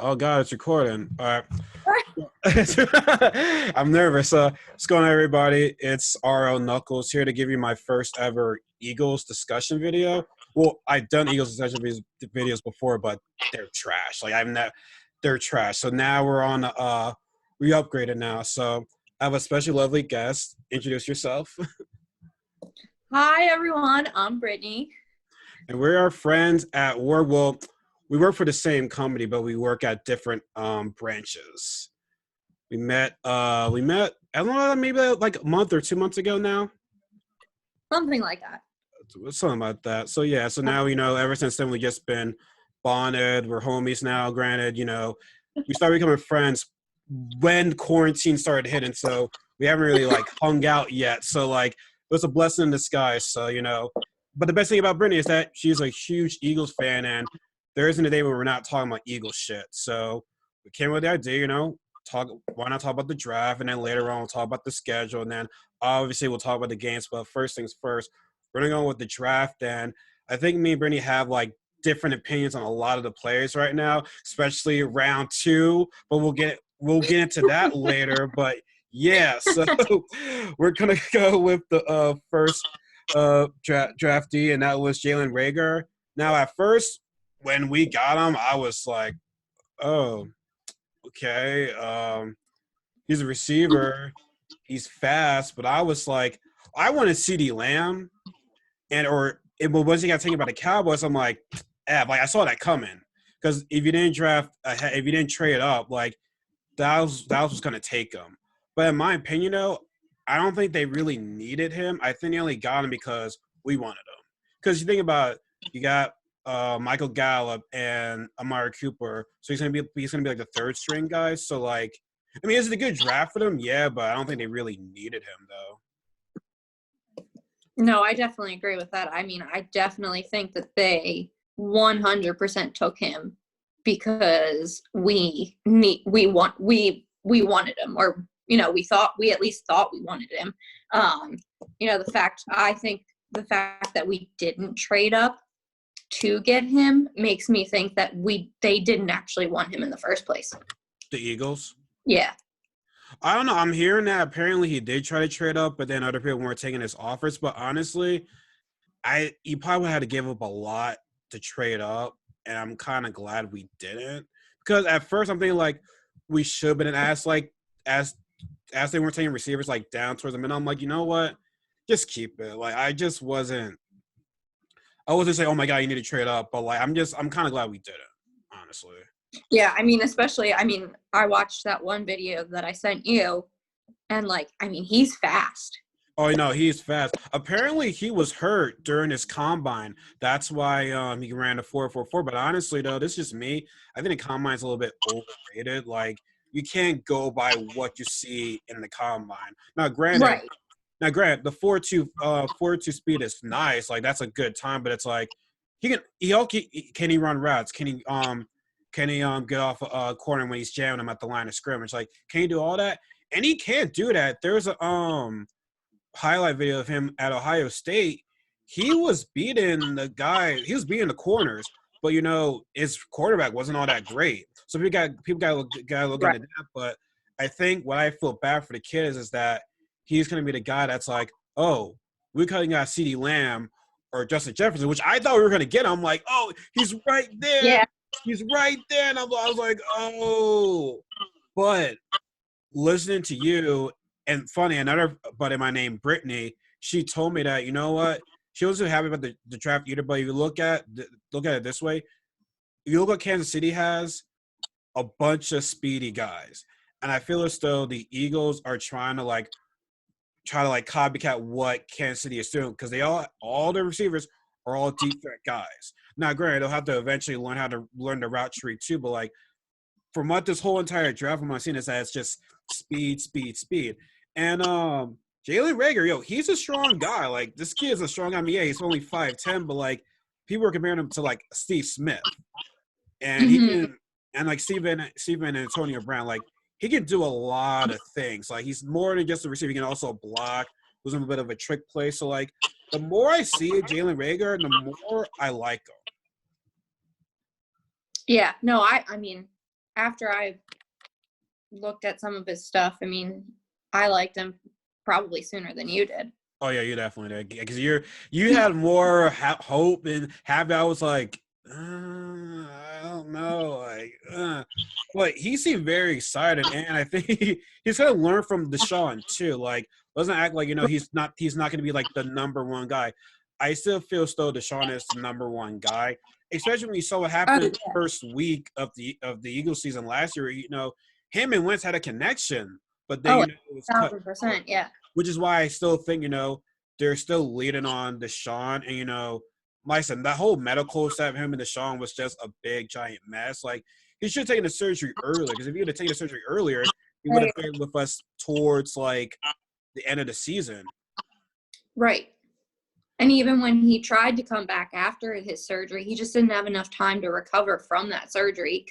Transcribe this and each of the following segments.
Oh God, it's recording. All right. I'm nervous. What's going on, everybody? It's RL Knuckles here to give you my first ever Eagles discussion video. Well, I've done Eagles discussion videos before, but they're trash. Like I've never, they're trash. So now we're on. We upgraded now. So I have a special lovely guest. Introduce yourself. Hi, everyone. I'm Brittany. And we are friends at work. Well, we work for the same company, but we work at different branches. We met I don't know, maybe like a month or 2 months ago now. Something like that. Something like that. So yeah, so now ever since then we just been bonded. We're homies now. Granted, we started becoming friends when quarantine started hitting, so we haven't really like hung out yet. So like it was a blessing in disguise. So but the best thing about Brittany is that she's a huge Eagles fan, and there isn't a day where we're not talking about Eagles shit. So we came with the idea, talk. Why not talk about the draft, and then later on we'll talk about the schedule, and then obviously we'll talk about the games. But first things first, we're gonna go with the draft. And I think me and Brittany have like different opinions on a lot of the players right now, especially round two. But we'll get into that later. But yeah, so we're gonna go with the first draftee, and that was Jalen Reagor. Now, at first, when we got him, I was like, "Oh, okay. He's a receiver. He's fast." But I was like, I wanted CeeDee Lamb, but once he got taken by the Cowboys, I'm like, like I saw that coming. Because if you didn't if you didn't trade up, like Dallas was gonna take him. But in my opinion, though, I don't think they really needed him. I think they only got him because we wanted him. Because you think about it, you got Michael Gallup and Amari Cooper, so he's gonna be like the third string guy. So like, I mean, is it a good draft for them? Yeah, but I don't think they really needed him though. No, I definitely agree with that. I mean, I definitely think that they 100% took him because we wanted him, or we at least thought we wanted him. I think the fact that we didn't trade up to get him makes me think that they didn't actually want him in the first place. The Eagles? Yeah. I don't know. I'm hearing that apparently he did try to trade up, but then other people weren't taking his offers. But honestly, he probably had to give up a lot to trade up, and I'm kind of glad we didn't. Because at first I'm thinking like we should have been asked like as they weren't taking receivers like down towards the middle. I'm like, you know what? Just keep it. Like I wasn't saying, oh my God, you need to trade up, but like I'm kind of glad we did it, honestly. Yeah, I mean, I watched that one video that I sent you, and he's fast. Oh, no, he's fast. Apparently, he was hurt during his combine. That's why he ran a 4.44. But honestly, though, this is just me. I think the combine's a little bit overrated. Like, you can't go by what you see in the combine. Now, granted, Right. the 4.2 speed is nice. Like, that's a good time. But it's like can he run routes? Can he get off a corner when he's jamming him at the line of scrimmage? Like, can he do all that? And he can't do that. There's a highlight video of him at Ohio State. He was beating the corners, but his quarterback wasn't all that great. So people got to look into that. But I think what I feel bad for the kid is that he's going to be the guy that's like, oh, we couldn't got CeeDee Lamb or Justin Jefferson, which I thought we were going to get. I'm like, oh, he's right there. Yeah. He's right there. And I was like, oh. But listening to you, and funny, another buddy of mine named Brittany, she told me that, you know what? She wasn't happy about the draft either, but if you look at it this way, if you look what Kansas City has, a bunch of speedy guys. And I feel as though the Eagles are trying to copycat what Kansas City is doing, because all the receivers are all deep threat guys. Now, granted, they'll have to eventually learn the route tree too, but like from what this whole entire draft from I've seen is that it's just speed, speed, speed. And Jalen Reagor, he's a strong guy. Like, this kid is a strong guy. I mean, yeah, he's only 5'10", but like people are comparing him to like Steve Smith. And he can, and like Steven and Antonio Brown, like he can do a lot of things. Like, he's more than just a receiver. He can also block, was a bit of a trick play. So like the more I see Jalen Reagor, the more I like him. Yeah, no, I mean, after I looked at some of his stuff, I mean, I liked him probably sooner than you did. Oh yeah, you definitely did because you had more hope and happy. I was like, I don't know, but he seemed very excited, and I think he's gonna learn from Deshaun too. Like, doesn't act like he's not gonna be like the number one guy. I still feel still Deshaun is the number one guy, especially when you saw what happened the first week of the Eagles season last year. Him and Wentz had a connection, but then it was cut. 1,000%, yeah. Which is why I still think, they're still leading on Deshaun. And, like I said, that whole medical stuff of him and Deshaun was just a big, giant mess. Like, he should have taken the surgery earlier. Because if he would have taken the surgery earlier, he would have been with us towards, like, the end of the season. Right. And even when he tried to come back after his surgery, he just didn't have enough time to recover from that surgery.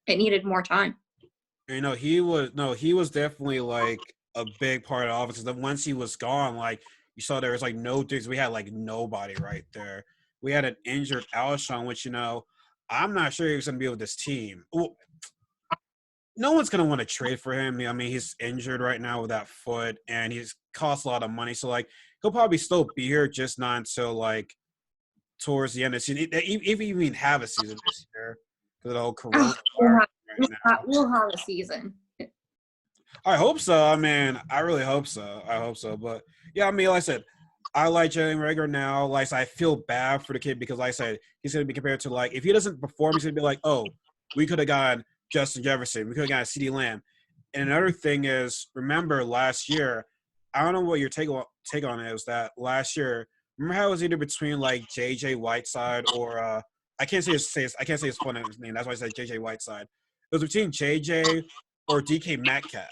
It needed more time. He was definitely like a big part of the offense. Then once he was gone, like you saw, there was like no dudes. We had like nobody right there. We had an injured Alshon, which I'm not sure he was gonna be with this team. Well, no one's gonna want to trade for him. I mean, he's injured right now with that foot, and he's cost a lot of money. So like, he'll probably still be here, just not until like towards the end of the season. If he even have a season this year, because of the whole corona. We'll have a season. I hope so. I mean, I really hope so. But yeah, I mean, like I said, I like Jalen Reagor now. Like I feel bad for the kid because, like I said, he's going to be compared to like if he doesn't perform, he's going to be like, oh, we could have gotten Justin Jefferson, we could have gotten CeeDee Lamb. And another thing is, remember last year, I don't know what your take on it was that last year. Remember how it was either between like JJ Whiteside or I can't say his full name. That's why I said JJ Whiteside. It was between JJ or DK Metcalf.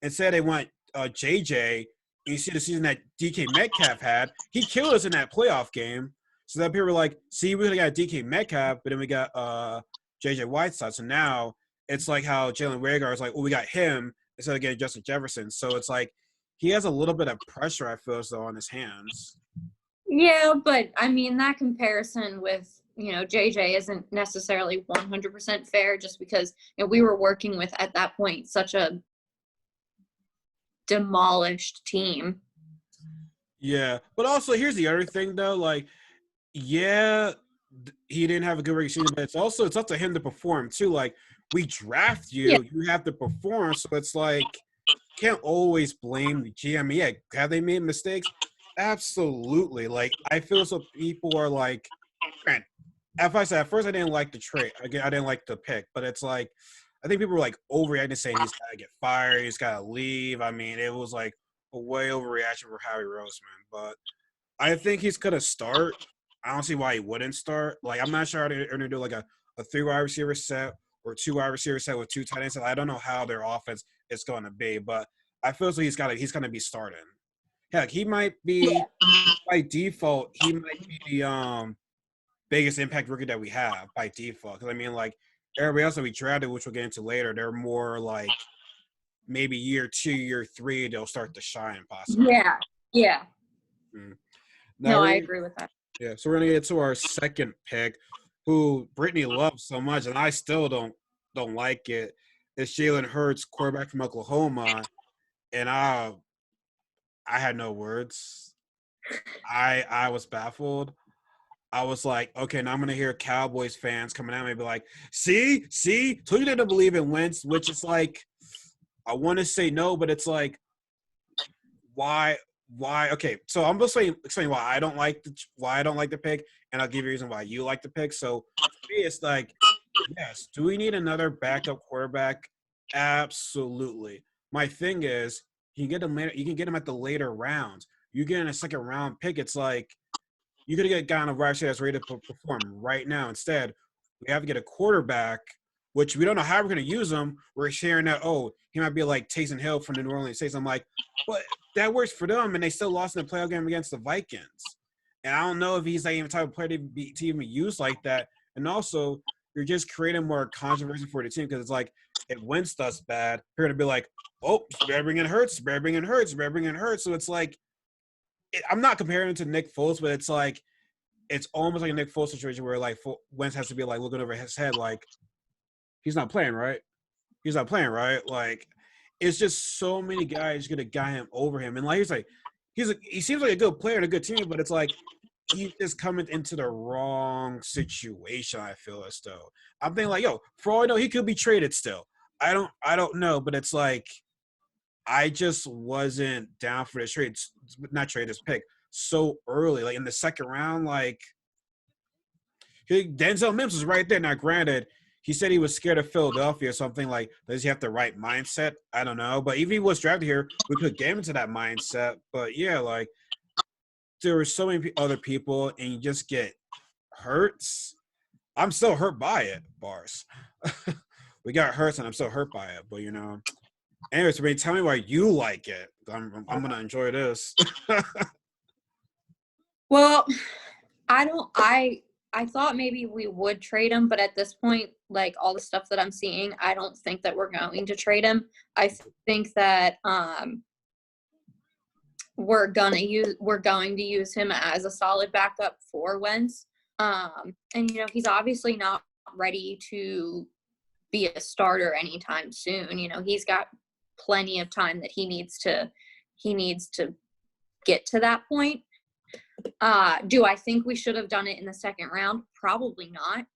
Instead, they went JJ. You see the season that DK Metcalf had. He killed us in that playoff game. So that people were like, see, we got DK Metcalf, but then we got JJ Whiteside. So now it's like how Jalen Reagor is like, well, we got him instead of getting Justin Jefferson. So it's like he has a little bit of pressure, I feel, though, on his hands. Yeah, but I mean, that comparison with JJ isn't necessarily 100% fair just because we were working with, at that point, such a demolished team. Yeah, but also here's the other thing, though. Like, yeah, he didn't have a good regular season, but it's up to him to perform, too. Like, we draft you, you have to perform. So it's like, can't always blame the GM. Yeah, have they made mistakes? Absolutely. Like, I feel so people are like, man, at first I didn't like the trade. Again, I didn't like the pick, but it's like, I think people were like overreacting, saying he's got to get fired, he's got to leave. I mean, it was like a way overreaction for Howie Roseman, but I think he's going to start. I don't see why he wouldn't start. Like, I'm not sure how they're going to do like a 3-wide receiver set or 2-wide receiver set with 2 tight ends. I don't know how their offense is going to be, but I feel so he's going to be starting. Heck, he might be by default. He might be the biggest impact rookie that we have by default. Because I mean, like everybody else that we drafted, which we'll get into later, they're more like maybe year 2, year 3, they'll start to shine possibly. Yeah. No, I agree with that. Yeah, so we're gonna get to our second pick, who Brittany loves so much, and I still don't like it. It's Jalen Hurts, quarterback from Oklahoma, and I had no words. I was baffled. I was like, okay, now I'm gonna hear Cowboys fans coming at me and be like, see, told you they don't believe in Wentz, which is like, I want to say no, but it's like, why? Okay, so I'm just explain why I don't like the pick, and I'll give you a reason why you like the pick. So for me, it's like, yes, do we need another backup quarterback? Absolutely. My thing is, you can get him at the later rounds. You get in a second round pick, it's like you could get a guy on a wide receiver that's ready to perform right now. Instead, we have to get a quarterback, which we don't know how we're going to use him. We're sharing that, he might be like Taysom Hill from the New Orleans Saints. I'm like, but that works for them, and they still lost in the playoff game against the Vikings. And I don't know if he's like even type of player to even use like that. And also, you're just creating more controversy for the team because it's like, if Wentz does bad, you're going to be like, better bring in Hurts. So it's like, I'm not comparing it to Nick Foles, but it's like, it's almost like a Nick Foles situation where like Wentz has to be like looking over his head, like, He's not playing, right? He's not playing, right? Like, it's just so many guys gonna guy him over him, and like he seems like a good player and a good team, but it's like he's just coming into the wrong situation. I feel as though I'm thinking like, yo, for all I know, he could be traded still. I don't know, but it's like I just wasn't down for this trade, not trade this pick so early, like in the second round. Like Denzel Mims was right there. Now, granted, he said he was scared of Philadelphia or something. Like, does he have the right mindset? I don't know. But if he was drafted here, we could get him into that mindset. But yeah, like there were so many other people, and you just get hurts. I'm still hurt by it, Bars. We got hurts, and I'm still hurt by it. But anyways, Sabrina, tell me why you like it. I'm gonna enjoy this. Well, I thought maybe we would trade him, but at this point, like all the stuff that I'm seeing, I don't think that we're going to trade him. I think that we're going to use him as a solid backup for Wentz. And he's obviously not ready to be a starter anytime soon. He's got plenty of time that he needs to get to that point. Do I think we should have done it in the second round? Probably not.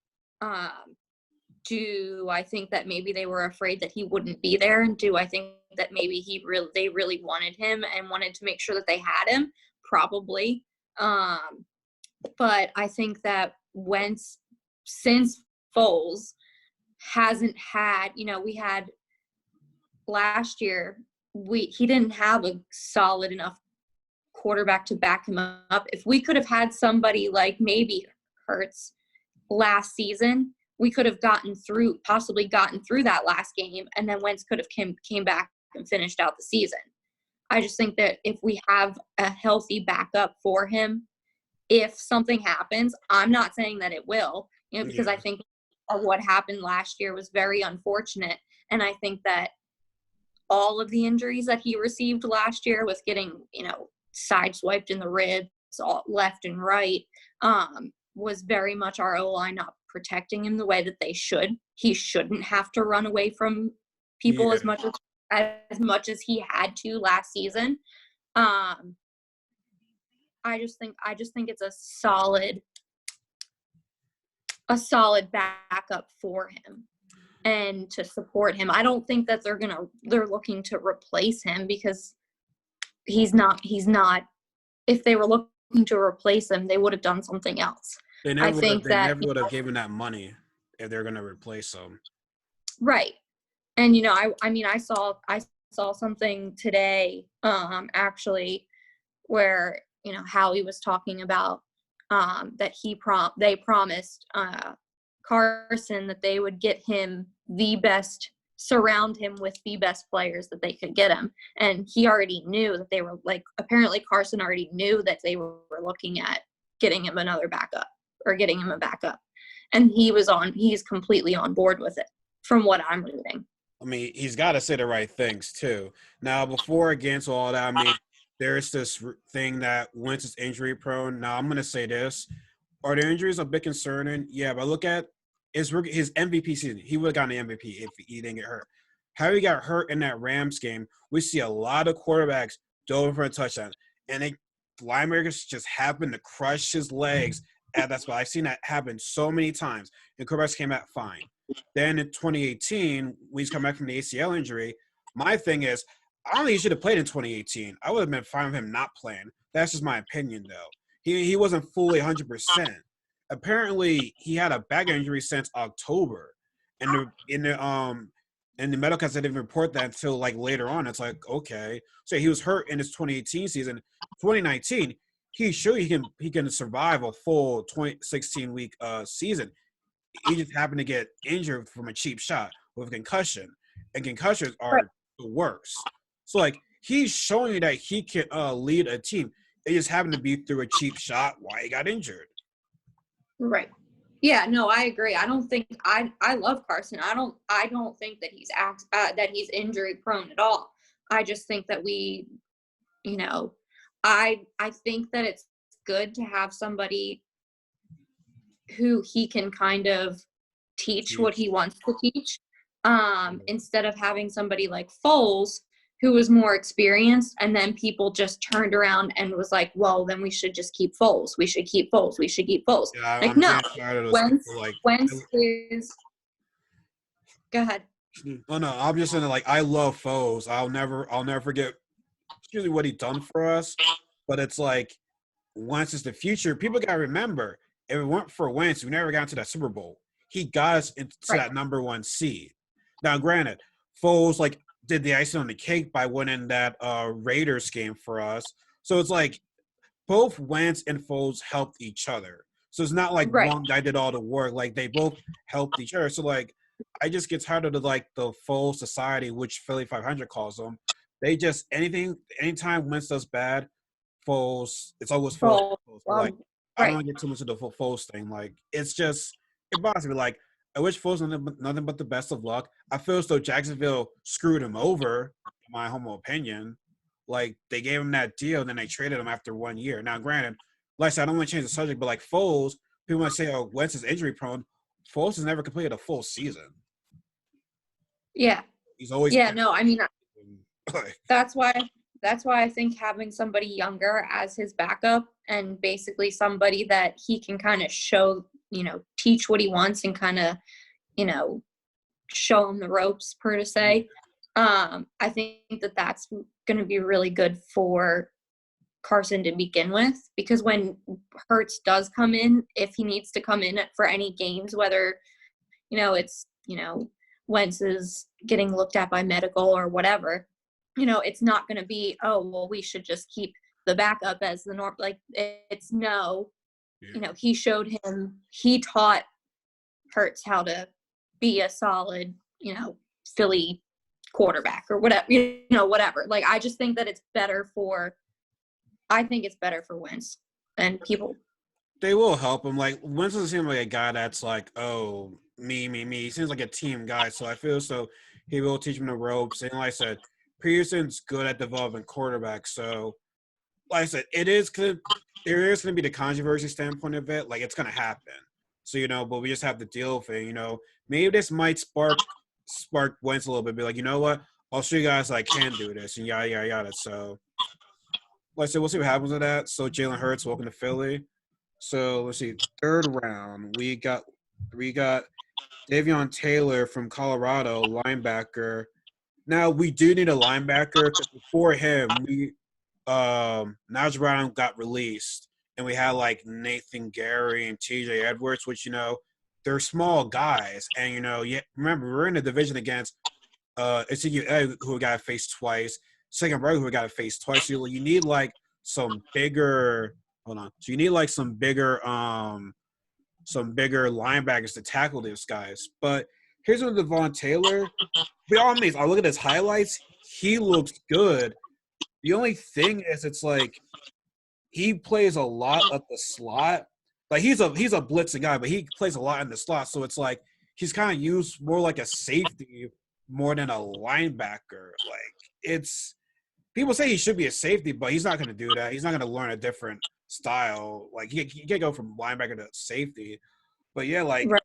Do I think that maybe they were afraid that he wouldn't be there? And do I think that maybe they really wanted him and wanted to make sure that they had him? Probably. But I think that Wentz, since Foles, hasn't had, we had last year, he didn't have a solid enough quarterback to back him up. If we could have had somebody like maybe Hurts last season, we could have possibly gotten through that last game, and then Wentz could have came back and finished out the season. I just think that if we have a healthy backup for him, if something happens, I'm not saying that it will, because I think what happened last year was very unfortunate, and I think that all of the injuries that he received last year with getting, sideswiped in the ribs, all left and right, was very much our O-line not protecting him the way that they should. He shouldn't have to run away from people as much as he had to last season. I just think it's a solid backup for him and to support him. I don't think that they're looking to replace him, because he's not. If they were looking to replace him, they would have done something else. They never would have given that money if they're going to replace him. Right. And I saw something today, actually, where Howie was talking about that they promised Carson that they would get him surround him with the best players that they could get him. And he already knew that they were apparently Carson already knew that they were looking at getting him another backup or getting him a backup. And he's completely on board with it from what I'm reading. I mean, he's got to say the right things too. Now, before against all that, I mean, there's this thing that Wentz is injury prone. Now, I'm going to say this. Are the injuries a bit concerning? Yeah, but look at his MVP season. He would have gotten the MVP if he didn't get hurt. How he got hurt in that Rams game, we see a lot of quarterbacks dove for a touchdown. And linebackers just happen to crush his legs at that spot. I've seen that happen so many times. And quarterbacks came out fine. Then in 2018, when he's come back from the ACL injury, my thing is, I don't think he should have played in 2018. I would have been fine with him not playing. That's just my opinion, though. He wasn't fully 100%. Apparently, he had a back injury since October, and the medical guys didn't report that until later on. It's like, okay, so he was hurt in his 2018 season. 2019, he showed he can survive a full 16-week season. He just happened to get injured from a cheap shot with a concussion, and concussions are the worst. So he's showing you that he can lead a team. It just happened to be through a cheap shot why he got injured. Right. Yeah, no, I agree. I don't think I love Carson. I don't think that he's injury prone at all. I just think that I think that it's good to have somebody who he can kind of teach what Teach. he wants to teach, instead of having somebody like Foles who was more experienced, and then people just turned around and was like, well, then we should just keep Foles. We should keep Foles. We should keep Foles. Yeah, Like, I'm no. getting tired of those Wentz, people. Like, Wentz is. Go ahead. oh no, I'm just saying like I love Foles. I'll never forget really what he done for us. But it's like Wentz is the future. People gotta remember, if it weren't for Wentz, we never got into that Super Bowl. He got us into Right. that #1 seed. Now, granted, Foles like did the icing on the cake by winning that Raiders game for us. So it's like both Wentz and Foles helped each other. So it's not like Right. one guy did all the work. Like they both helped each other. So like I just get tired of the Foles society, which Philly 500 calls them. They just anytime Wentz does bad, Foles, it's always Foles. Foles. But like I don't Right. want to get too much of the Foles thing. Like it's just it bothers me. Like I wish Foles nothing but the best of luck. I feel as though Jacksonville screwed him over, in my humble opinion. Like they gave him that deal, then they traded him after 1 year. Now, granted, like I said, I don't want to change the subject, but like Foles, people might say, "Oh, Wentz is injury prone." Foles has never completed a full season. Yeah. He's always Yeah. No, I mean, like, that's why I think having somebody younger as his backup, and basically somebody that he can kind of show, teach what he wants and kind of, show him the ropes, per to say. I think that that's going to be really good for Carson to begin with, because when Hurts does come in, if he needs to come in for any games, whether it's Wentz is getting looked at by medical or whatever, it's not going to be, oh well, we should just keep the backup as the norm. Like, it's no, he taught Hurts how to be a solid Philly quarterback or whatever, whatever. Like, I just think that it's better for Wentz and people. they will help him. Like Wentz doesn't seem like a guy that's like, oh, me. He seems like a team guy. So I feel so he will teach him the ropes. And like I said, Peterson's good at developing quarterbacks. So like I said, there is going to be the controversy standpoint of it. Like it's going to happen. So, but we just have to deal with it. Maybe this might spark Wentz a little bit. Be like, you know what? I'll show you guys I can do this and yada, yada, yada. So like I said, we'll see what happens with that. So Jalen Hurts, welcome to Philly. So let's see, third round, we got Davion Taylor from Colorado, linebacker. Now we do need a linebacker because before him, Najee Brown got released, and we had like Nathan Gary and T.J. Edwards, which they're small guys, and remember we're in the division against Ezekiel who got faced twice, second brother who got faced twice. So you need like some bigger. Hold on. So you need like some bigger linebackers to tackle these guys. But here's with Devon Taylor. Be all amazed. I look at his highlights. He looks good. The only thing is, it's like he plays a lot at the slot. Like he's a blitzing guy, but he plays a lot in the slot. So it's like he's kind of used more like a safety more than a linebacker. Like it's people say he should be a safety, but he's not going to do that. He's not going to learn a different style. Like he can't go from linebacker to safety. But yeah, like Right.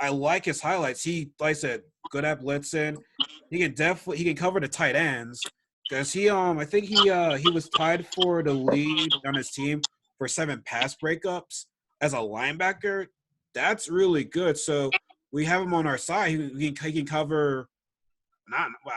I like his highlights. He, like I said, good at blitzing. He can cover the tight ends because I think he was tied for the lead on his team for 7 pass breakups as a linebacker. That's really good. So we have him on our side. He can cover.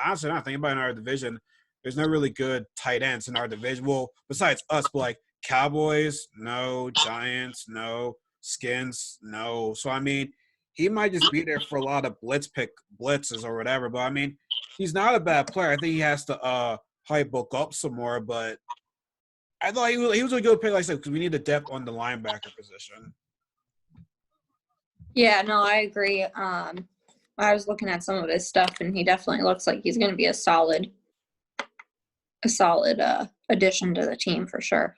Honestly, not thinking about in our division. There's no really good tight ends in our division. Well, besides us, but like Cowboys, no. Giants, no. Skins, no. So I mean, he might just be there for a lot of blitzes or whatever. But I mean, he's not a bad player. I think he has to hype bulk up some more. But I thought he was a good pick, like I said, because we need a depth on the linebacker position. Yeah, no, I agree. I was looking at some of his stuff, and he definitely looks like he's going to be a solid addition to the team for sure.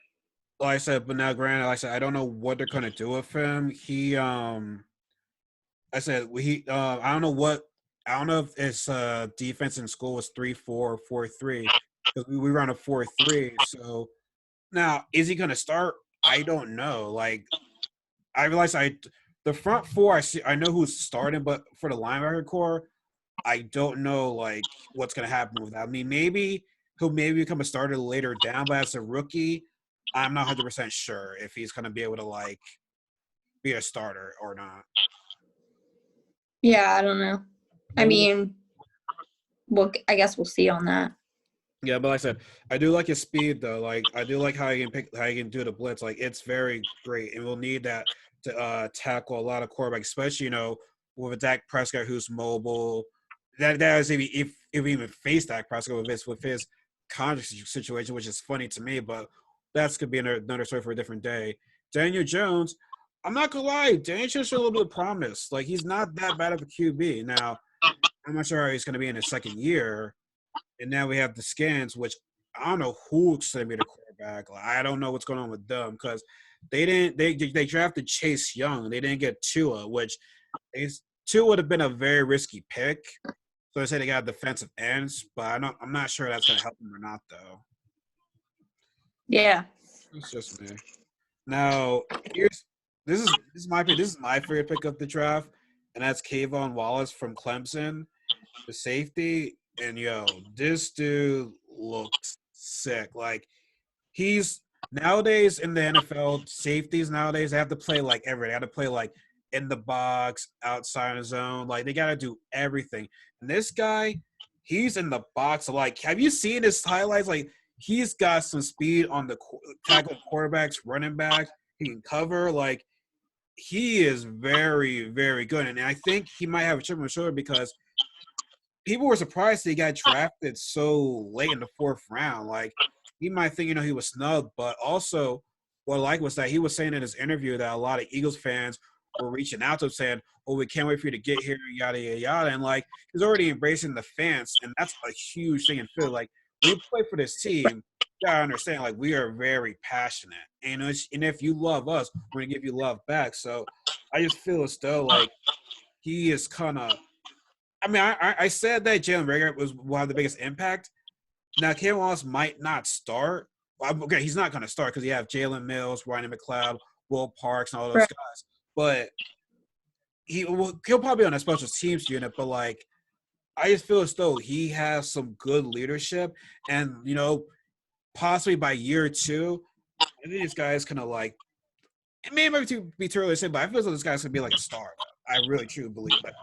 Like I said, but now granted, like I said, I don't know what they're gonna do with him. I don't know if his defense in school was 3-4 or 4-3 because we run a 4-3. So now is he gonna start? I don't know. Like I realize the front four, I know who's starting, but for the linebacker core, I don't know like what's gonna happen with that. I mean, maybe he'll maybe become a starter later down, but as a rookie, I'm not 100% sure if he's gonna be able to like be a starter or not. Yeah, I don't know. I But mean, well, I guess we'll see on that. yeah, but like I said, I do like his speed though. Like I do like how he can do the blitz. Like it's very great, and we'll need that to tackle a lot of quarterbacks, especially with a Dak Prescott who's mobile. That is if we even face Dak Prescott with his contract situation, which is funny to me, but that's could be another story for a different day. Daniel Jones, I'm not gonna lie, Daniel Jones showed a little bit of promise. Like he's not that bad of a QB. Now I'm not sure how he's gonna be in his second year. And now we have the Skins, which I don't know who's going to be the quarterback. Like, I don't know what's going on with them because they drafted Chase Young. They didn't get Tua, which Tua would have been a very risky pick. So they say they got defensive ends, but I'm not sure that's going to help them or not though. Yeah. It's just me. Now this is my favorite pick of the draft, and that's Kayvon Wallace from Clemson, the safety. And this dude looks sick. Like he's nowadays in the NFL, safeties nowadays they have to play like everything. They have to play like in the box, outside the zone. Like they gotta do everything. And this guy, he's in the box. Like, have you seen his highlights? Like he's got some speed on the tackling quarterbacks, running backs. He can cover. Like he is very, very good. And I think he might have a chip on his shoulder because people were surprised he got drafted so late in the fourth round. Like he might think he was snubbed, but also what I like was that he was saying in his interview that a lot of Eagles fans were reaching out to him saying, "Oh, we can't wait for you to get here," yada yada yada, and like he's already embracing the fans, and that's a huge thing in Philly. Like when you play for this team, you gotta understand like we are very passionate, and if you love us, we're gonna give you love back. So I just feel as though like he is kind of I mean, I said that Jalen Reagor will have the biggest impact. Now, Kayvon Wallace might not start. Well, okay, he's not going to start because you have Jalen Mills, Ryan McLeod, Will Parks, and all those Right. guys. But he'll probably be on a special teams unit. But like, I just feel as though he has some good leadership, and possibly by year two, I think this guy's kind of like. It may be too early to say, but I feel as though this guy's gonna be like a star. I really truly believe that.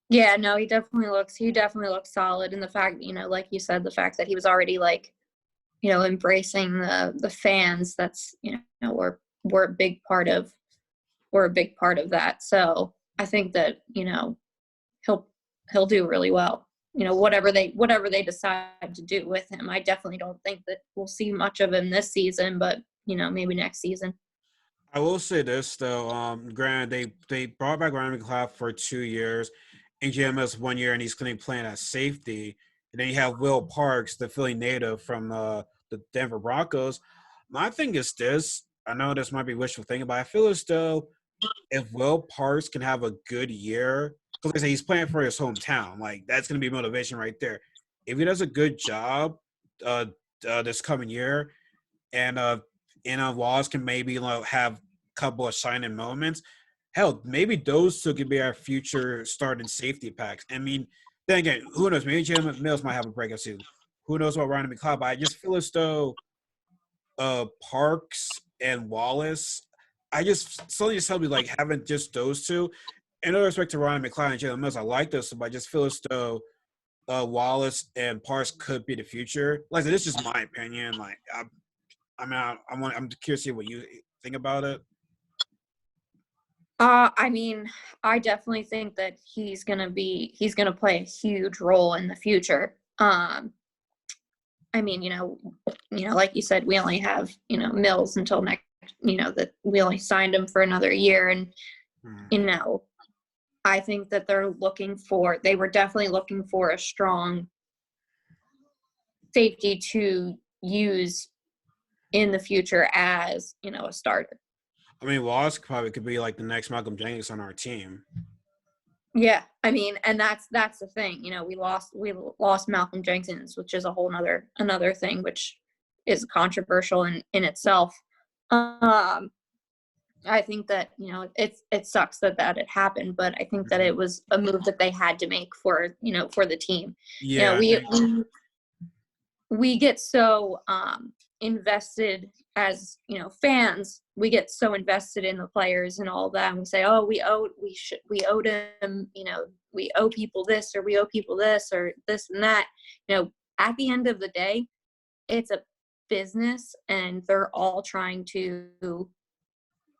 Yeah, no, he definitely looks solid. And the fact, like you said, the fact that he was already like, embracing the fans, that's, we're a big part of that. So I think that, he'll do really well. Whatever they decide to do with him. I definitely don't think that we'll see much of him this season, but maybe next season. I will say this though. Granted, they brought back Ryan McLeod for 2 years, and GMS 1 year, and he's going to be playing at safety. And then you have Will Parks, the Philly native from the Denver Broncos. My thing is this. I know this might be wishful thinking, but I feel as though if Will Parks can have a good year, because like I say he's playing for his hometown, like that's going to be motivation right there. If he does a good job uh, this coming year, and Wallace can maybe have a couple of shining moments. Hell, maybe those two could be our future starting safety packs. I mean, then again, who knows? Maybe Jalen Mills might have a breakout season. Who knows what Ryan McLeod? But I just feel as though Parks and Wallace, I just slowly just tell me like having just those two. In other respect to Ryan McLeod and Jalen Mills, I like this, but I just feel as though Wallace and Parks could be the future. Like this is just my opinion. Like I'm curious to see what you think about it. I mean, I definitely think that he's gonna play a huge role in the future. I mean, like you said, we only have, Mills until next, that we only signed him for another year. And, I think that they were definitely looking for a strong safety to use in the future as, a starter. I mean, Wallace probably could be like the next Malcolm Jenkins on our team. Yeah, I mean, and that's the thing. We lost Malcolm Jenkins, which is a whole another thing, which is controversial in itself. I think that, it sucks that it happened, but I think that Mhm. it was a move that they had to make for, for the team. You know, Yeah, I we think we get so invested as, fans. We get so invested in the players and all that, and we say, "Oh, we owed him, we owe people this, or we owe people this, or this and that." At the end of the day, it's a business, and they're all trying to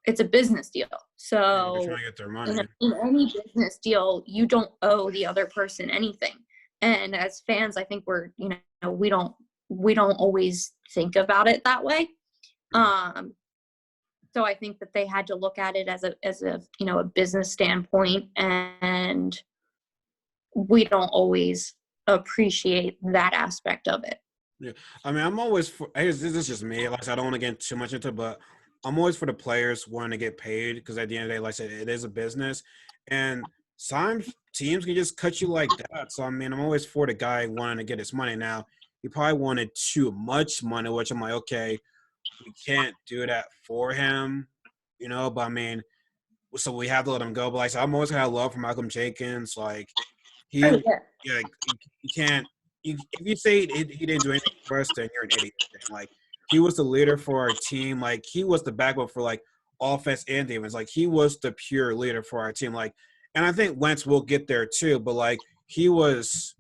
it's a business deal. yeah, they're trying So to get their in, money. in any business deal, you don't owe the other person anything. And as fans, I think we don't always think about it that way. Mhm. Um, so I think that they had to look at it as a a business standpoint, and we don't always appreciate that aspect of it. Yeah, I mean, I'm always for. This is just me. Like I said, I don't want to get too much into it, but I'm always for the players wanting to get paid because at the end of the day, like I said, it is a business, and some teams can just cut you like that. So I mean, I'm always for the guy wanting to get his money. Now, he probably wanted too much money, which I'm like, okay, we can't do that for him, But I mean, so we have to let him go. But like I said, I'm always gonna have love for Malcolm Jenkins. Like he, Oh yeah. yeah, you can't. If you say he didn't do anything for us, then you're an idiot. Like he was the leader for our team. Like he was the backbone for like offense and defense. Like he was the pure leader for our team. Like, and I think Wentz will get there too. But like he was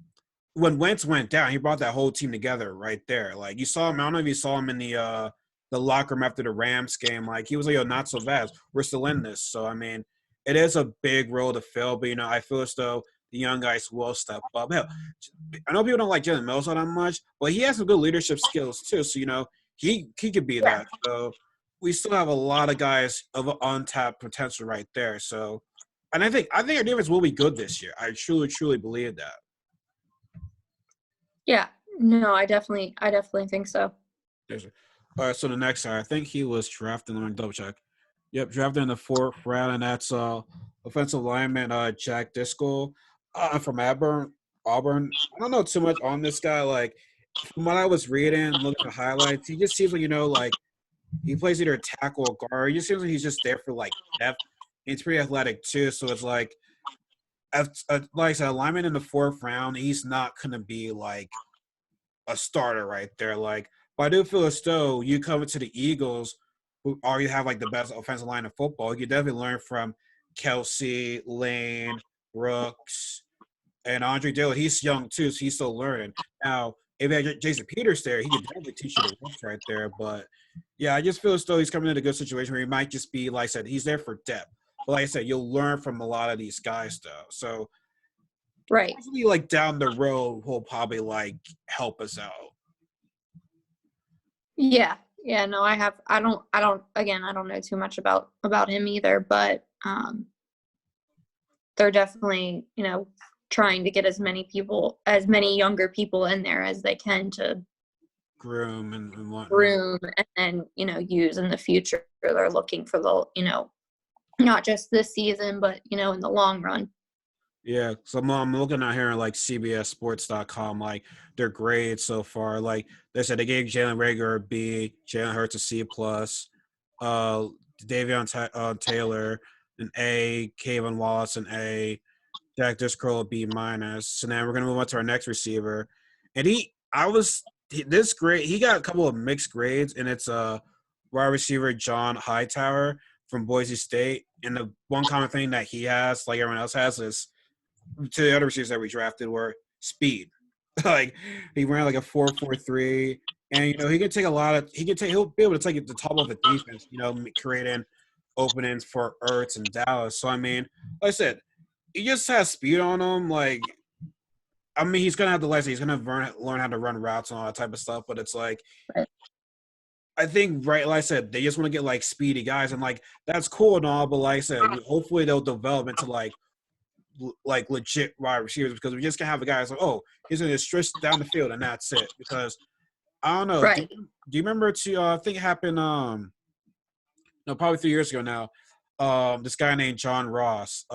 when Wentz went down, he brought that whole team together right there. Like you saw him. I don't know if you saw him in the locker room after the Rams game. Like he was like, "Yo, not so bad. We're still in this." So I mean, it is a big role to fill. But I feel as though the young guys will step up. Hell, I know people don't like Jalen Mills all that much, but he has some good leadership skills too. So he could be Yeah. that. So we still have a lot of guys of untapped potential right there. So, and I think our defense will be good this year. I truly believe that. Yeah. No, I definitely think so. Yes, sir. All right, so the next guy, I think he was drafted. Let me double check. Yep, drafted in the fourth round, and that's offensive lineman Jack Driscoll from Auburn. Auburn. I don't know too much on this guy. Like from what I was reading, looking at highlights, he just seems like like he plays either tackle or guard. He just seems like he's just there for like depth. He's pretty athletic too, so it's like, like I said, a lineman in the fourth round, he's not gonna be like a starter right there. Like, but I do feel as though you come into the Eagles, who already have like the best offensive line in football. You definitely learn from Kelsey, Lane, Brooks, and Andre Dillon. He's young too, so he's still learning. Now, if you had Jason Peters there, he could definitely teach you the ropes right there. But yeah, I just feel as though he's coming in a good situation where he might just be, like I said, he's there for depth. But like I said, you'll learn from a lot of these guys though. So Right. hopefully, like down the road, he'll probably like help us out. Yeah. Yeah, no, again, I don't know too much about him either, but they're definitely, trying to get as many younger people in there as they can to Groom and whatnot. groom and use in the future. They're looking for not just this season, but in the long run. Yeah, so I'm looking at here on like CBSSports.com, like their grades so far. Like they said, they gave Jalen Rager a B, Jalen Hurts a C plus, uh, Taylor an A, Kayvon Wallace an A, Jack Driscoll a B minus. So now we're gonna move on to our next receiver, and this grade. He got a couple of mixed grades, and it's wide receiver John Hightower from Boise State. And the one common thing that he has, like everyone else has, is to the other receivers that we drafted were speed. Like he ran like a 4.43, and he can take a lot of he'll be able to take it to the top of the defense, creating openings for Ertz and Dallas. So I mean, like I said, he just has speed on him. Like I mean, he's gonna have the lesson. He's gonna learn how to run routes and all that type of stuff. But it's like Right. I think, right, like I said, they just want to get like speedy guys, and like that's cool and all. But like I said, hopefully they'll develop into like legit wide receivers because we just can't have a guy that's like, oh, he's gonna just stretch down the field and that's it. Because I don't know. Do Right. you remember I think it happened no, probably 3 years ago now. This guy named John Ross,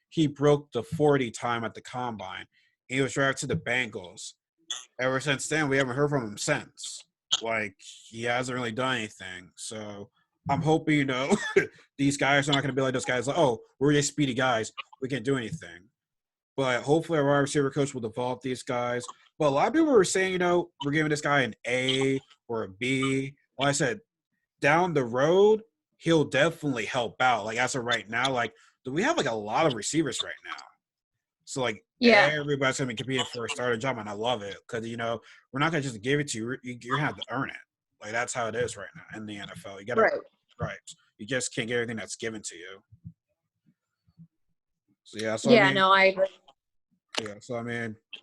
he broke the 40 time at the combine. He was drafted to the Bengals. Ever since then, we haven't heard from him since. Like he hasn't really done anything. So I'm hoping, these guys are not going to be like those guys. Like, oh, we're just speedy guys. We can't do anything. But hopefully, our wide receiver coach will develop these guys. But a lot of people were saying, we're giving this guy an A or a B. Like I said, down the road, he'll definitely help out. Like as of right now, like do we have like a lot of receivers right now? So like Yeah. everybody's gonna be competing for a starter job, and I love it because we're not gonna just give it to you. You're gonna have to earn it. Like that's how it is right now in the NFL. You gotta earn Right. stripes. You just can't get everything that's given to you. So yeah, so Yeah, no, I agree.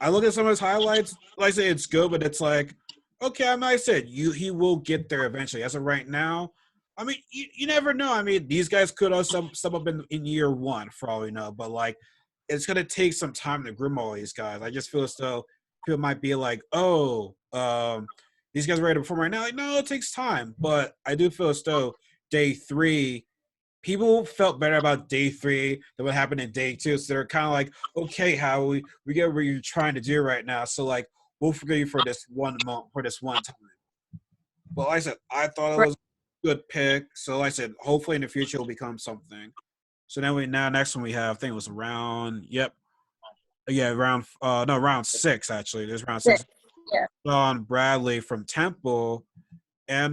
I look at some of his highlights. Like I say, it's good, but it's like, okay, I said he will get there eventually. As of right now, I mean, you never know. I mean, these guys could have some up in year one for all we know, but like, it's gonna take some time to groom all these guys. I just feel as though people might be like, oh, these guys are ready to perform right now. Like, no, it takes time, but I do feel as though day three people felt better about day three than what happened in day two. So they're kind of like, okay, Howie, we get what you're trying to do right now. So like, we'll forgive you for this one month, for this one time. But like I said, I thought it Right. was a good pick. So like I said, hopefully in the future it'll become something. So now next one we have, I think it was round 6 actually. There's round Yeah. 6. On Bradley from Temple. And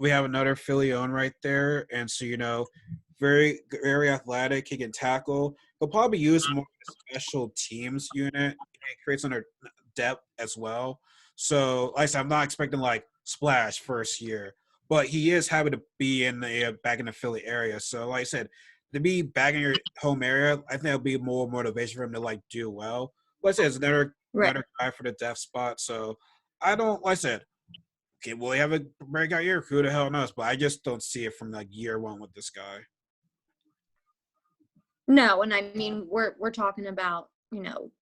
we have another Philly own right there, and so very very athletic. He can tackle. He'll probably use more of a special teams unit. It creates under depth as well. So, like I said, I'm not expecting like splash first year, but he is happy to be in the back in the Philly area. So, like I said, to be back in your home area, I think it'll be more motivation for him to like do well. Like I said, it's Right. another guy for the depth spot. So, I don't like I said. Okay, will he have a breakout year? Who the hell knows? But I just don't see it from like year one with this guy. No, and I mean we're talking about,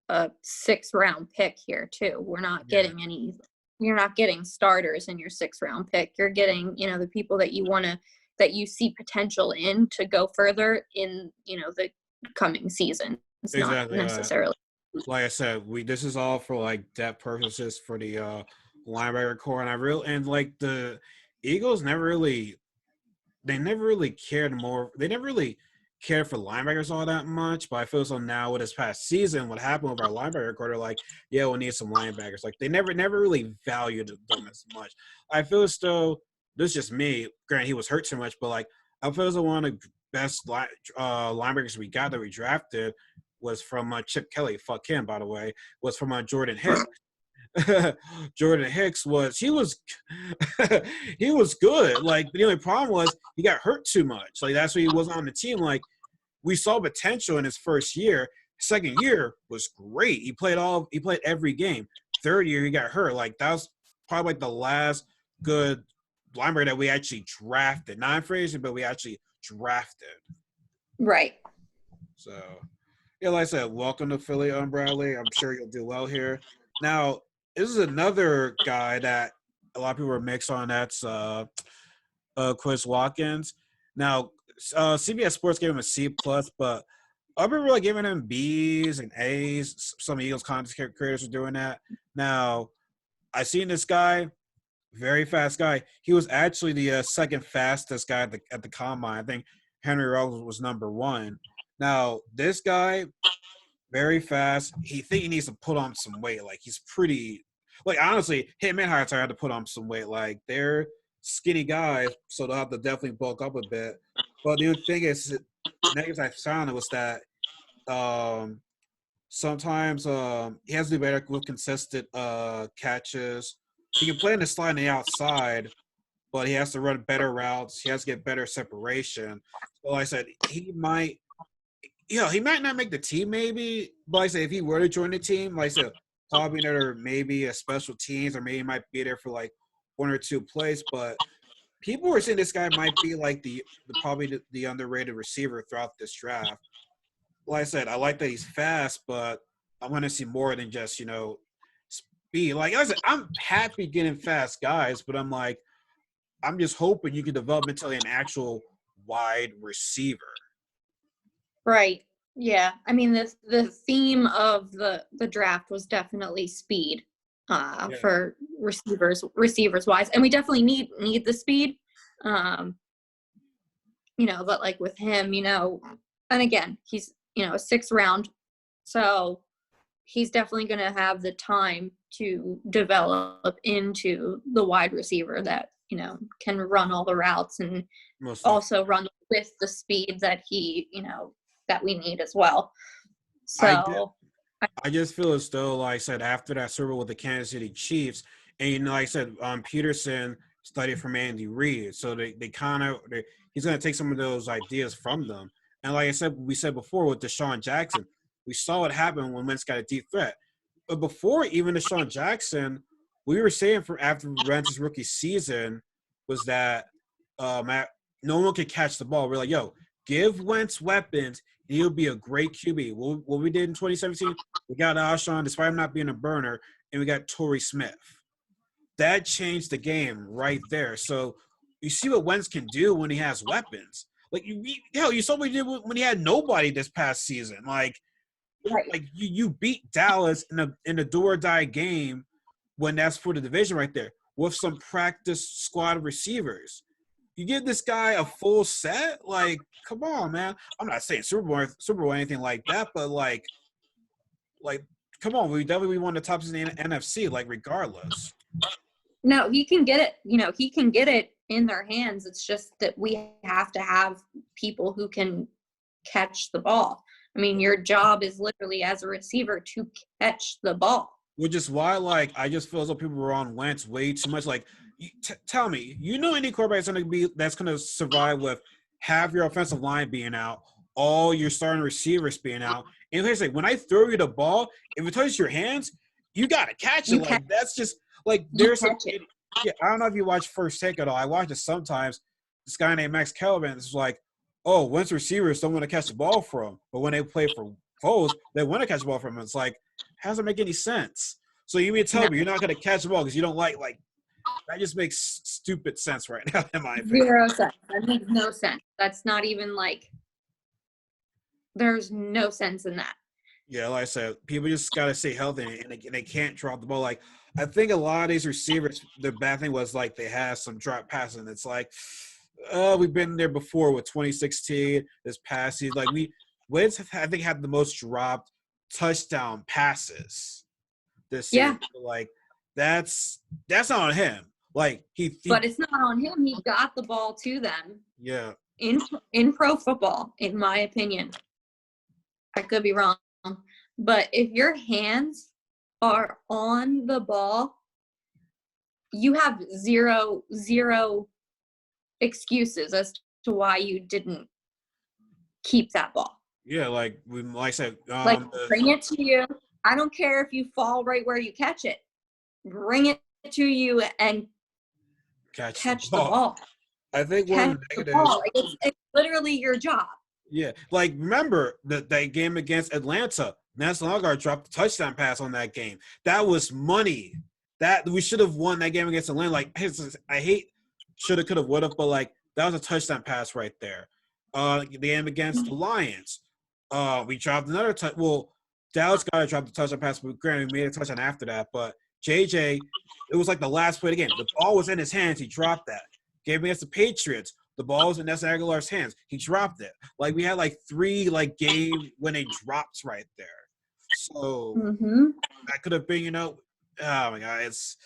a 6th-round pick here too. We're not Yeah, getting you're not getting starters in your 6th-round pick. You're getting, the people that that you see potential in to go further in, the coming season. It's not exactly. necessarily. Like I said, this is all for like depth purposes for the linebacker core, and like the Eagles never really cared more. They never really cared for linebackers all that much. But I feel so now with this past season, what happened with our linebacker core, they're like, yeah, we'll need some linebackers. Like they never really valued them as much. I feel as though this is just me. Granted, he was hurt too much, but like I feel as though one of the best linebackers we got that we drafted was from Chip Kelly. Fuck him, by the way. Was from Jordan Hicks. Jordan Hicks he was he was good. Like the only problem was he got hurt too much. Like that's why he wasn't on the team. Like we saw potential in his first year. Second year was great. He played every game. Third year he got hurt. Like that was probably like the last good linebacker that we actually drafted. Not in free agency, but we actually drafted. Right. So yeah, like I said, welcome to Philly on Bradley. I'm sure you'll do well here. Now, this is another guy that a lot of people are mixed on. That's Chris Watkins. Now, CBS Sports gave him a C plus, but other people are like giving him B's and A's. Some Eagles content creators are doing that. Now, I seen this guy, very fast guy. He was actually the second fastest guy at the combine. I think Henry Ruggs was number 1. Now, this guy, very fast. He needs to put on some weight. Like he's pretty. Like honestly, him and Hightower had to put on some weight. Like they're skinny guys, so they'll have to definitely bulk up a bit. But the only thing is, negatives I found was that sometimes he has to be better with consistent catches. He can play in the slide on the outside, but he has to run better routes. He has to get better separation. So like I said, he might not make the team maybe, but like I say if he were to join the team, like I said, probably another maybe a special teams or maybe he might be there for like 1 or 2 plays. But people were saying this guy might be like probably the underrated receiver throughout this draft. Like I said, I like that he's fast, but I want to see more than just speed. Like I said, I'm happy getting fast guys, but I'm just hoping you can develop into an actual wide receiver. Right. Yeah. I mean, the theme of the draft was definitely speed Yeah. for receivers wise, and we definitely need the speed. but like with him, and again, he's, a sixth round. So he's definitely going to have the time to develop into the wide receiver that, can run all the routes and also run with the speed that he, that we need as well. So I just feel as though, like I said, after that Super Bowl with the Kansas City Chiefs, and like I said, Peterson studied from Andy Reid, so he's going to take some of those ideas from them. And like I said, we said before with Deshaun Jackson, we saw what happened when Wentz got a deep threat. But before even Deshaun Jackson, we were saying for after Wentz's rookie season was that no one could catch the ball. We're like, yo, give Wentz weapons. He'll be a great QB. What we did in 2017, we got Alshon, despite him not being a burner, and we got Torrey Smith. That changed the game right there. So you see what Wentz can do when he has weapons. Like, you saw what he did when he had nobody this past season. Like you beat Dallas in a do or die game when that's for the division right there with some practice squad receivers. You give this guy a full set, like, come on, man. I'm not saying Super Bowl, anything like that, but like, come on. We definitely won the top seed in the NFC, like, regardless. No, he can get it. He can get it in their hands. It's just that we have to have people who can catch the ball. I mean, your job is literally as a receiver to catch the ball. Which is why, like, I just feel as though people were on Wentz way too much. Like, tell me, any quarterback that's going to survive with half your offensive line being out, all your starting receivers being out, and like, when I throw you the ball, if it touches your hands, you got to catch it. Like, that's just like there's some. Yeah, I don't know if you watch First Take at all. I watch it sometimes. This guy named Max Kelvin is like, oh, Wentz receivers don't want to catch the ball for him, but when they play for Foles, they want to catch the ball from him. It's like, how does it make any sense? So you mean tell me you're not going to catch the ball because you don't like that just makes stupid sense right now in my opinion. 0 sense. That makes no sense. That's not even like there's no sense in that. Yeah, like I said, people just got to stay healthy and they can't drop the ball. Like, I think a lot of these receivers, the bad thing was like they had some drop passes. And it's like, we've been there before with 2016, this past season. Like Wentz, I think, had the most dropped touchdown passes this season. Yeah. Like, that's not on him. Like but it's not on him. He got the ball to them. Yeah. In pro football, in my opinion, I could be wrong, but if your hands are on the ball, you have zero excuses as to why you didn't keep that ball. Yeah, like I said, bring it to you. I don't care if you fall right where you catch it. Bring it to you and catch the ball. I think one of the negatives. It's literally your job. Yeah, like remember that game against Atlanta. Nelson Aguilar dropped a touchdown pass on that game. That was money. That we should have won that game against Atlanta. Like, I hate shoulda, coulda, woulda, but like that was a touchdown pass right there. The game against the Lions, we dropped another touch. Well, Dallas got to drop the touchdown pass, but granted, we made a touchdown after that. But JJ, it was like the last play of the game. The ball was in his hands. He dropped that. Game against the Patriots, the ball was in Nelson Aguilar's hands. He dropped it. Like, we had like 3 like game-winning drops right there. So that could have been, oh my God, it's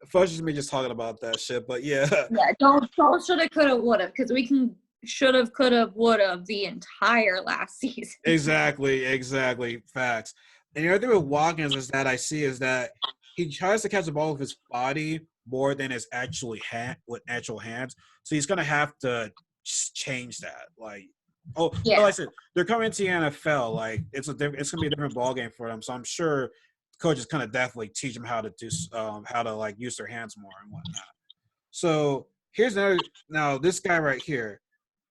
frustrating me just talking about that shit. But yeah. Yeah, don't shoulda, coulda, woulda, because we can shoulda, coulda, woulda the entire last season. Exactly. Facts. And the other thing with Watkins is that I see is that he tries to catch the ball with his body more than his actual hands. So he's gonna have to change that. Like, like I said, they're coming to the NFL. Like, it's gonna be a different ball game for them. So I'm sure coaches kind of definitely teach them how to do how to like use their hands more and whatnot. So here's another. Now this guy right here,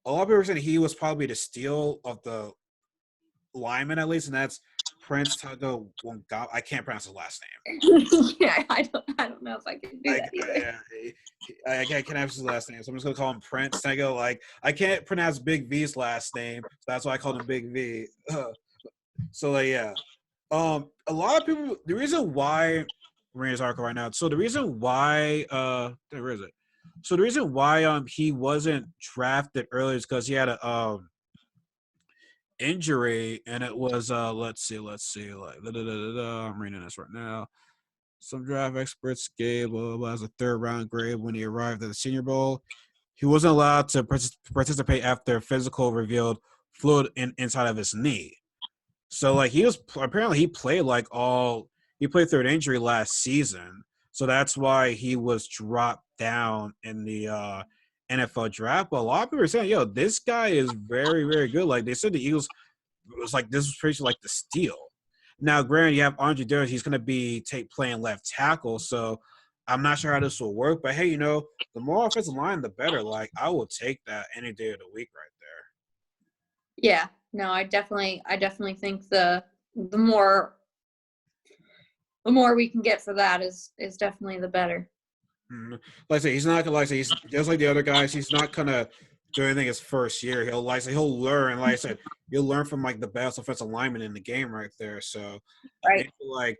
a lot of people are saying he was probably the steal of the lineman at least, and that's Prince Tega Wangapu. I can't pronounce his last name. Yeah, I don't know if I can do that either. I can't pronounce his last name, so I'm just gonna call him Prince Tega. Like, I can't pronounce Big V's last name, so that's why I called him Big V. So like, yeah, a lot of people. The reason why we're in this article right now. So the reason why where is it? So the reason why he wasn't drafted earlier is because he had a injury, and it was let's see, like I'm reading this right now. Some draft experts gave as a third round grade when he arrived at the Senior Bowl. He wasn't allowed to participate after physical revealed fluid inside of his knee. So like he was apparently he played through an injury last season. So that's why he was dropped down in the NFL draft. But a lot of people are saying, yo, this guy is very, very good. Like they said the Eagles was like this was pretty much like the steal. Now, granted, you have Andre Dillard, he's gonna be playing left tackle, so I'm not sure how this will work. But hey, the more offensive line, the better. Like I will take that any day of the week right there. Yeah, no, I definitely think the more we can get for that is definitely the better. Mm-hmm. Like I say, he's not gonna he's just like the other guys. He's not gonna do anything his first year. He'll learn. Like I said, you'll learn from like the best offensive lineman in the game right there. So right, maybe like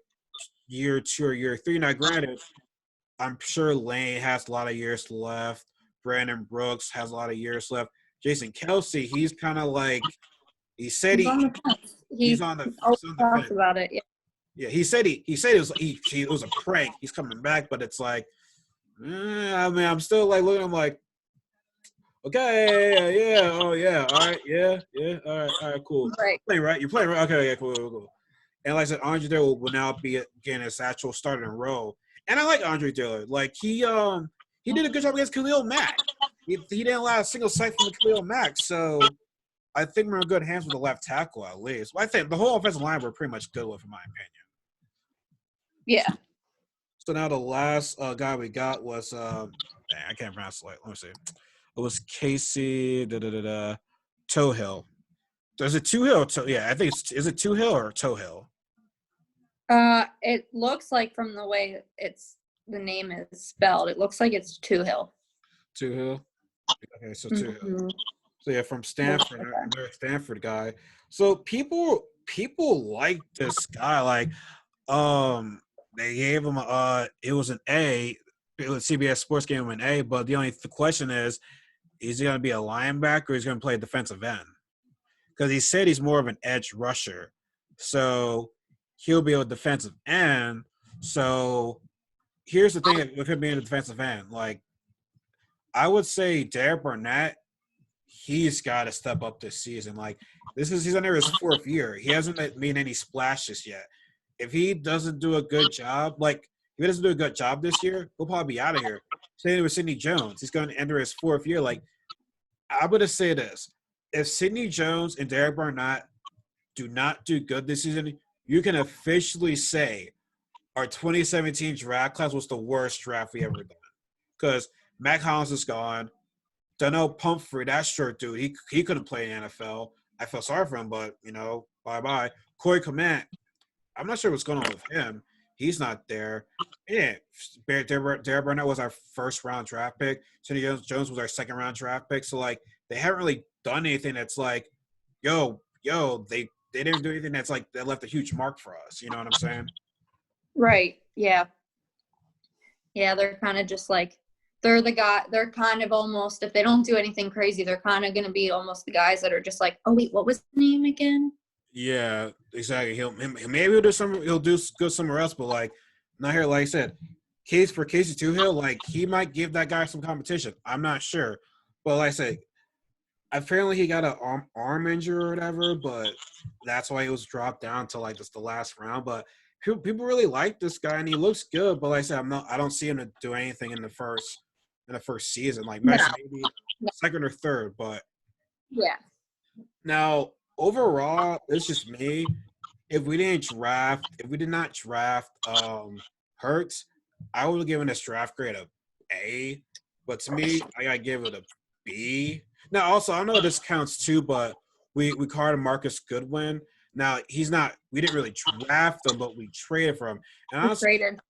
year 2 or year 3. Now, granted, I'm sure Lane has a lot of years left. Brandon Brooks has a lot of years left. Jason Kelsey, he's kind of like he's on the fence. He's on the talks about it. Yeah. Yeah, he said it was a prank. He's coming back, but it's like, I mean, I'm still like looking. I'm like, okay, yeah, oh yeah, all right, yeah, all right, cool. Right. You're playing right. Okay, yeah, cool. And like I said, Andre Dillard will now be getting his actual starting role. And I like Andre Dillard. Like he did a good job against Khalil Mack. He didn't allow a single sack from Khalil Mack. So I think we're in good hands with the left tackle at least. Well, I think the whole offensive line we're pretty much good with, in my opinion. Yeah. So now the last guy we got was I can't pronounce it. Let me see. It was Casey Toohill. Is it Toohill? Yeah, I think is it Toohill or Toohill? It looks like from the way the name is spelled, it looks like it's Toohill. Toohill. Okay, so Toohill. Mm-hmm. So yeah, from Stanford, another Stanford guy. So people like this guy. Like, they gave him it was an A. It was CBS Sports gave him an A. But the question is he going to be a linebacker or is he going to play defensive end? Because he said he's more of an edge rusher, so he'll be a defensive end. So here's the thing with him being a defensive end. Like, I would say Derek Barnett, he's got to step up this season. Like, he's under his 4th year. He hasn't made any splashes yet. If he doesn't do a good job, this year, he'll probably be out of here. Same with Sidney Jones. He's going to enter his 4th year. Like, I'm going to say this. If Sidney Jones and Derek Barnett do not do good this season, you can officially say our 2017 draft class was the worst draft we ever done. Because Mac Hollins is gone. Donnell Pumphrey, that short dude, he couldn't play in the NFL. I felt sorry for him, but, bye-bye. Corey Clement, I'm not sure what's going on with him. He's not there. Yeah, Derek Barnett was our 1st-round draft pick. Sidney Jones was our 2nd-round draft pick. So, like, they haven't really done anything that's like, they didn't do anything that's like that left a huge mark for us. You know what I'm saying? Right. Yeah. Yeah, they're kind of just like they're kind of almost, if they don't do anything crazy, they're kind of going to be almost the guys that are just like, oh wait, what was the name again? Yeah, exactly. Maybe he'll do good somewhere else, but like not here. Like I said, Casey Toohill, like he might give that guy some competition. I'm not sure, but like I said, apparently he got an arm injury or whatever, but that's why he was dropped down to like just the last round. But people really like this guy and he looks good. But like I said, I don't see him to do anything in the first season. Like maybe 2nd or 3rd. But yeah. Now overall, it's just me. If we did not draft Hurts, I would have given this draft grade a A. But to me, I gotta give it a B. Now, also, I know this counts too, but we called him Marcus Goodwin. Now, he's not – we didn't really draft him, but we traded for him. And honestly, it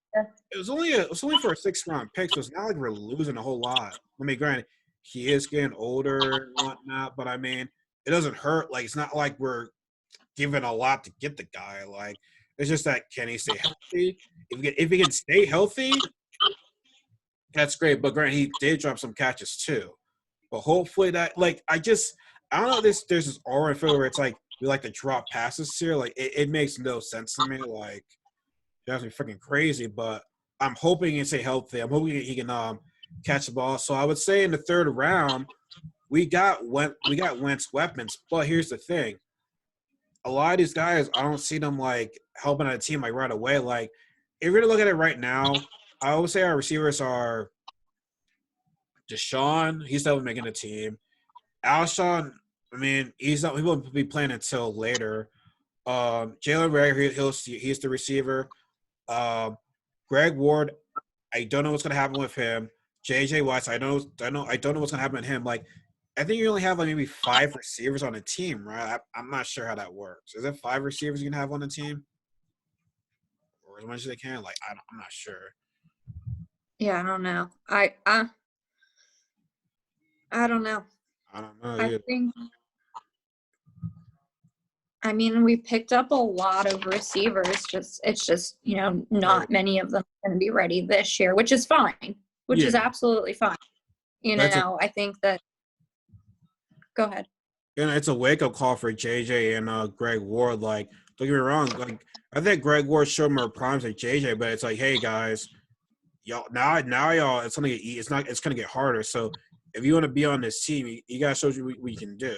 was only for a 6th-round pick, so it's not like we're losing a whole lot. I mean, granted, he is getting older and whatnot, but, I mean, it doesn't hurt. Like, it's not like we're giving a lot to get the guy. Like, it's just that can he stay healthy? If he can stay healthy, That's great, but Grant, he did drop some catches too. But hopefully that, like, I don't know. There's this aura and feel where it's like we like to drop passes here. Like, it makes no sense to me. Like, that's freaking crazy. But I'm hoping he can stay healthy. I'm hoping he can catch the ball. So I would say in the third round, Wentz weapons. But here's the thing: a lot of these guys, I don't see them like helping a team like right away. Like, if you're gonna look at it right now, I would say our receivers are Deshaun. He's still making the team. Alshon, I mean, he won't be playing until later. Jalen Reagor, he's the receiver. Greg Ward, I don't know what's gonna happen with him. JJ Watts, I don't know what's gonna happen with him. Like, I think you only have like maybe 5 receivers on the team, right? I'm not sure how that works. Is it 5 receivers you can have on the team, or as much as they can? Like, I'm not sure. Yeah, I don't know. I don't know. I don't know. I think. I mean, we picked up a lot of receivers. It's just not many of them are going to be ready this year, which is fine. Which is absolutely fine. I think that. Go ahead. And it's a wake up call for JJ and Greg Ward. Like, don't get me wrong. Like, I think Greg Ward showed more problems than JJ, but it's like, hey guys, y'all now y'all, it's gonna get it's gonna get harder. So if you want to be on this team, you gotta show you what you can do.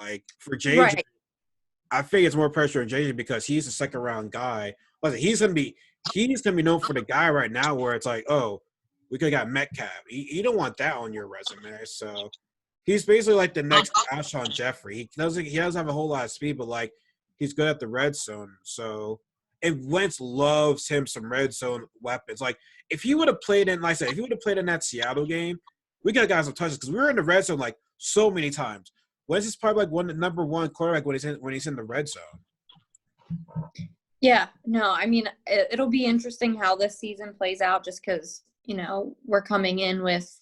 Like, for JJ, right. I think it's more pressure on JJ because he's a second round guy. Listen, he's gonna be known for the guy right now where it's like, oh, we could have got Metcalf. You don't want that on your resume. So he's basically like the next Alshon Jeffrey. He doesn't have a whole lot of speed, but like he's good at the red zone. So, and Wentz loves him some red zone weapons. Like, if he would have played in, like I said, if he would have played in that Seattle game, we got guys some touches because we were in the red zone like so many times. Wentz is probably like the number one quarterback when he's in the red zone. Yeah, no, I mean it'll be interesting how this season plays out, just because we're coming in with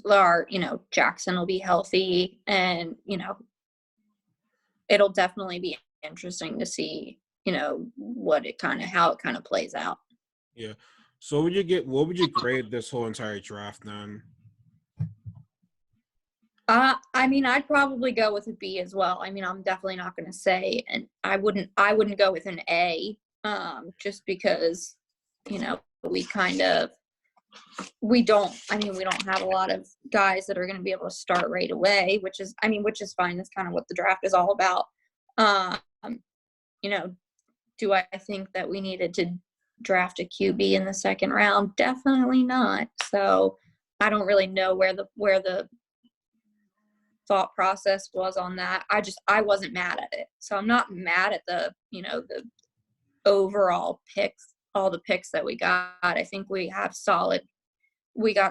our Jackson will be healthy, and it'll definitely be interesting to see how it kind of plays out. Yeah. So what would you grade this whole entire draft then? I mean, I'd probably go with a B as well. I mean, I'm definitely not going to say, and I wouldn't go with an A, just because, we don't have a lot of guys that are going to be able to start right away, which is fine. That's kind of what the draft is all about. Do I think that we needed to draft a QB in the second round? Definitely not. So I don't really know where the thought process was on that. I wasn't mad at it. So I'm not mad at the overall picks, all the picks that we got. I think we got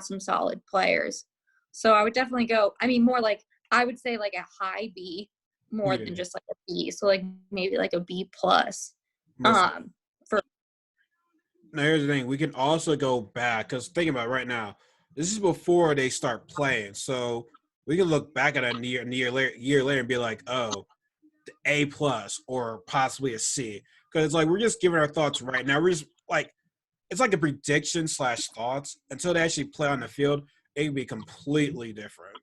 some solid players. So I would definitely go, more like, I would say like a high B more than just like a B. So like maybe like a B plus. Now here's the thing. We can also go back, because think about it right now. This is before they start playing. So we can look back at a year later and be like, oh, A plus or possibly a C. Because it's like we're just giving our thoughts right now. We're just like, it's like a prediction / thoughts. Until they actually play on the field, it can be completely different.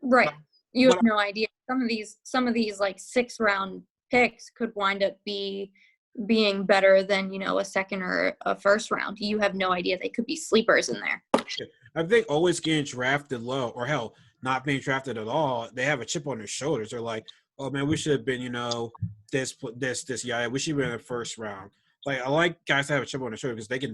Right. You have no idea. Some of these like 6th round picks could wind up being better than, a second or a first round. You have no idea. They could be sleepers in there. I think always getting drafted low, or hell, not being drafted at all, they have a chip on their shoulders. They're like, oh man, we should have been, this, yeah, we should have been in the first round. Like, I like guys that have a chip on their shoulder because they can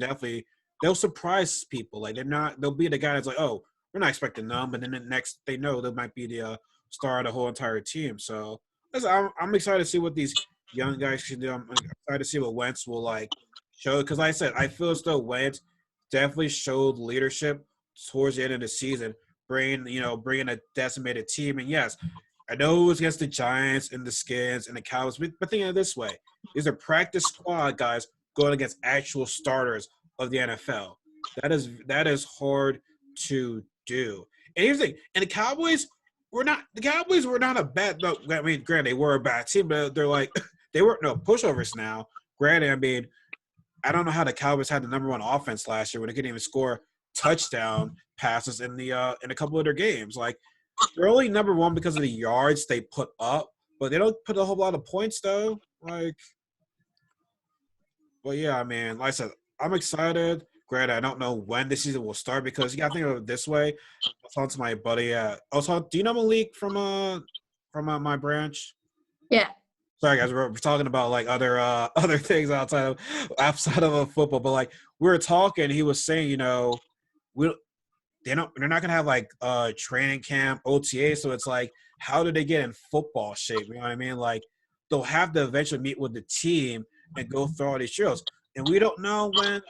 they'll surprise people. Like, they'll be the guy that's like, oh, we're not expecting them, but then the next they know they might be the star of the whole entire team. So I'm excited to see what these young guys can do. I'm excited to see what Wentz will like show, because like I said, I feel as though Wentz definitely showed leadership towards the end of the season, bringing a decimated team. And yes, I know it was against the Giants and the Skins and the Cowboys, but think of it this way: these are practice squad guys going against actual starters of the NFL. That is hard to do. And here's the thing: and the Cowboys were not a bad. No, I mean, granted, they were a bad team, but they're like they were no pushovers now. Granted, I mean, I don't know how the Cowboys had the number one offense last year when they couldn't even score touchdown passes in a couple of their games. Like they're only number one because of the yards they put up, but they don't put a whole lot of points though. Like, well, yeah, I mean, like I said, I'm excited. Granted, I don't know when the season will start because you got to think of it this way. I was talking to my buddy. Do you know Malik from my branch? Yeah. Sorry, guys, we're talking about like other other things outside of football, but like we were talking, he was saying, we they're not gonna have like training camp OTA, so it's like how do they get in football shape? You know what I mean? Like they'll have to eventually meet with the team and go through all these drills, and we don't know when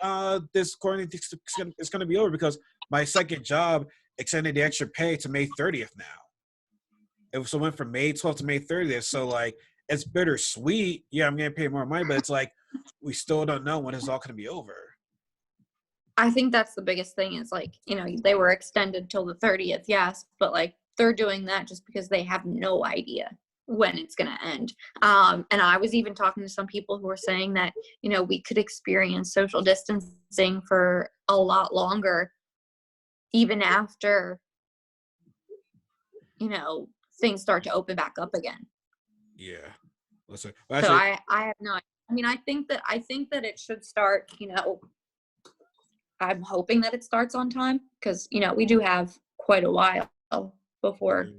this quarantine is gonna be over because my second job extended the extra pay to May 30th now. It went from May 12th to May 30th, so like it's bittersweet. Yeah, I'm getting paid more money, but it's like we still don't know when it's all gonna be over. I think that's the biggest thing is like, they were extended till the 30th, yes, but like they're doing that just because they have no idea when it's going to end. And I was even talking to some people who were saying that, we could experience social distancing for a lot longer, even after, things start to open back up again. Yeah. Listen, So I have no, I mean, I think that it should start, I'm hoping that it starts on time because, we do have quite a while before it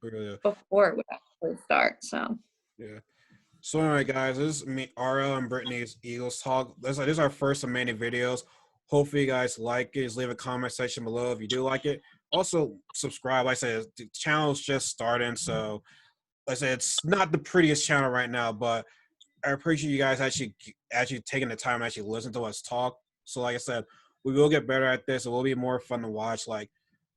would actually start. So, yeah. So, all right, guys, this is me, RL, and Brittany's Eagles Talk. This is our first of many videos. Hopefully, you guys like it. Just leave a comment section below if you do like it. Also, subscribe. Like I said, the channel's just starting. So, like I said, it's not the prettiest channel right now, but I appreciate you guys actually taking the time to actually listen to us talk. So, like I said, we will get better at this. It will be more fun to watch. Like,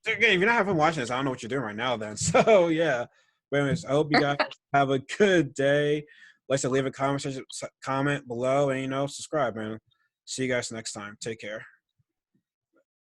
again, if you're not having watching this, I don't know what you're doing right now then. So, yeah. But anyways, I hope you guys have a good day. Like I said, leave a comment below and, subscribe, man. See you guys next time. Take care.